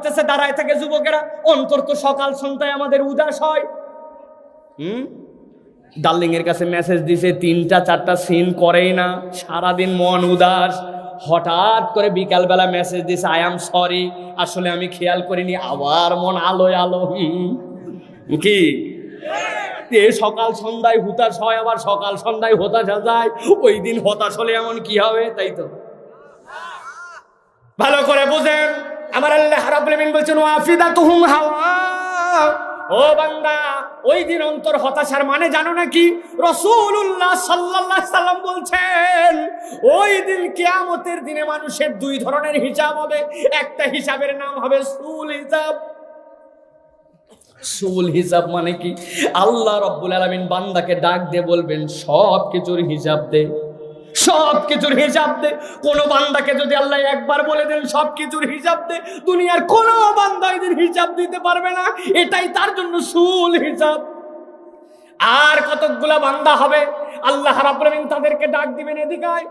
করতেছে, দাঁড়ায় থাকে যুবকেরা। অন্তর তো সকাল সন্ধ্যায় আমাদের উদাস হয়। ডার্লিং এর কাছে মেসেজ দিছে, 3টা 4টা সিন করেই না, সারাদিন মন উদাস। হঠাৎ করে বিকালবেলা মেসেজ দিছে, আই এম সরি, আসলে আমি খেয়াল করিনি। আবার মন আলোয় আলো। কি সকাল সন্ধ্যায় হতাশ হয়, আবার সকাল সন্ধ্যায় হতাশ যায়। ওই দিন হতাশ হলে এমন কি হবে? তাই তো ভালো করে বুঝেন। আমার আল্লাহ রাব্বুল আলামিন বলেছেন, ওয়াফিদাতুহুম হাওয়া। ও বান্দা, ওই দিন অন্তর হতাশার মানে জানো নাকি? রাসূলুল্লাহ সাল্লাল্লাহু আলাইহি সাল্লাম বলছেন, ওই দিন কিয়ামতের দিনে মানুষের 2 ধরনের হিসাব হবে। একটা হিসাবের নাম হবে সুল হিসাব। সুল হিসাব মানে কি? আল্লাহ রাব্বুল আলামিন বান্দাকে ডাক দিয়ে বলবেন, সব কিছুর হিসাব দে, সব কিছুর হিসাব দে। কোন বান্দাকে যদি আল্লাহ একবার বলে দেন সব কিছুর হিসাব দে, দুনিয়ার কোন বান্দা এদের হিসাব দিতে পারবে না। এটাই তার জন্য সুল হিসাব। আর কতগুলা বান্দা হবে, আল্লাহ রাব্বুল আলামিন তাদেরকে ডাক দিবেন, এদিকে আয়।